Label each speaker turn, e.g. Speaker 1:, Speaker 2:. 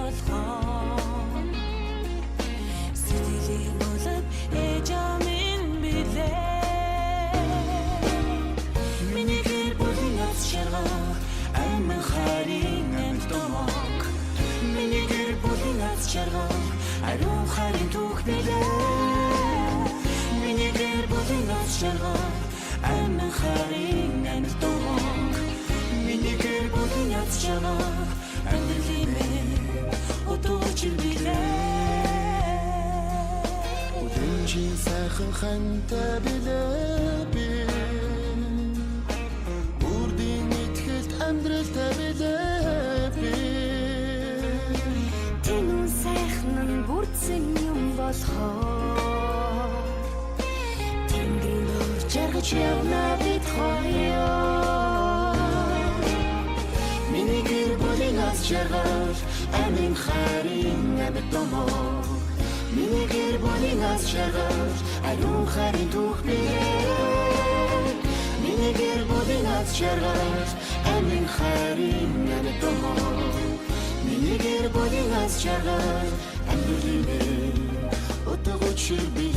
Speaker 1: болгон сэтгэлийн улам ээж амин билээ миний гэр бүлийн аз жаргал амин харин амт томог миний гэр бүлийн аз жаргал ариун харин түүх билээ миний гэр бүлийн аз жаргал амин харин амт томог миний гэр бүлийн аз жаргал
Speaker 2: Udunjin сайхан хантай билээ би Бүрдийн итгэл амьдралтай билээ би
Speaker 1: Тэнүүн сайхан бүрдсэн юм болохоо Тэнгэрийн өр жаргаж явна бид хоёр Миний гэр бүлийн аз жаргал амин харин амт томог миний гэр бүлийн аз жаргал ариун харин түүх билээ миний гэр бүлийн аз жаргал амин харин амт томог миний гэр бүлийн аз жаргал амин утгаж би